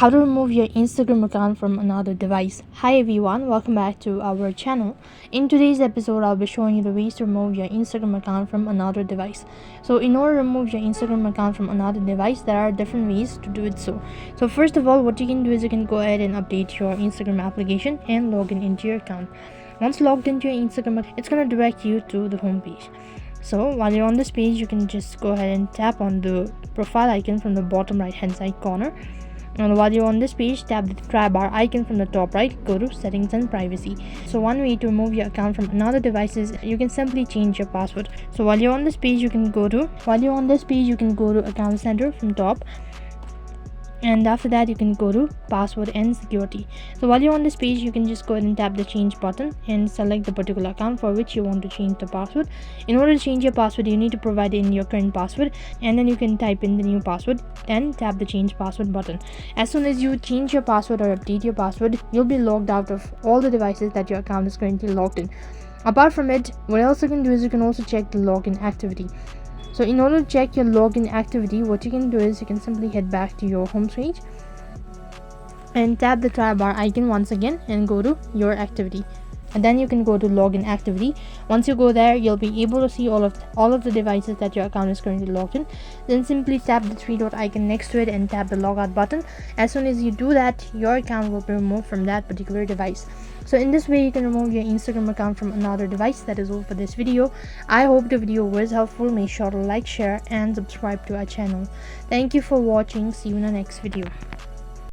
How to remove your Instagram account from another device. Hi everyone, welcome back to our channel. In today's episode, I'll be showing you the ways to remove your Instagram account from another device. So in order to remove your Instagram account from another device, there are different ways to do it. So first of all, what you can do is you can go ahead and update your Instagram application and log into your account. Once logged into your Instagram account, it's going to direct you to the home page. So while you're on this page, you can just go ahead and tap on the profile icon from the bottom right hand side corner. And while you're on this page, tap the try bar icon from the top right, go to settings and privacy. So one way to remove your account from another device is you can simply change your password. So while you're on this page, you can go to account center from top, and after that you can go to password and security. So while you're on this page, you can just go ahead and tap the change button and select the particular account for which you want to change the password. In order to change your password, you need to provide in your current password, and then you can type in the new password and tap the change password button. As soon as you change your password or update your password, you'll be logged out of all the devices that your account is currently logged in. Apart from it, what else you can do is you can also check the login activity. So in order to check your login activity, what you can do is you can simply head back to your home page and tap the try bar icon once again and go to your activity, and then you can go to login activity. Once you go there, you'll be able to see all of the devices that your account is currently logged in. Then simply tap the three dot icon next to it and tap the logout button. As soon as you do that, your account will be removed from that particular device. So in this way, you can remove your Instagram account from another device. That is all for this video. I hope the video was helpful. Make sure to like, share and subscribe to our channel. Thank you for watching. See you in the next video.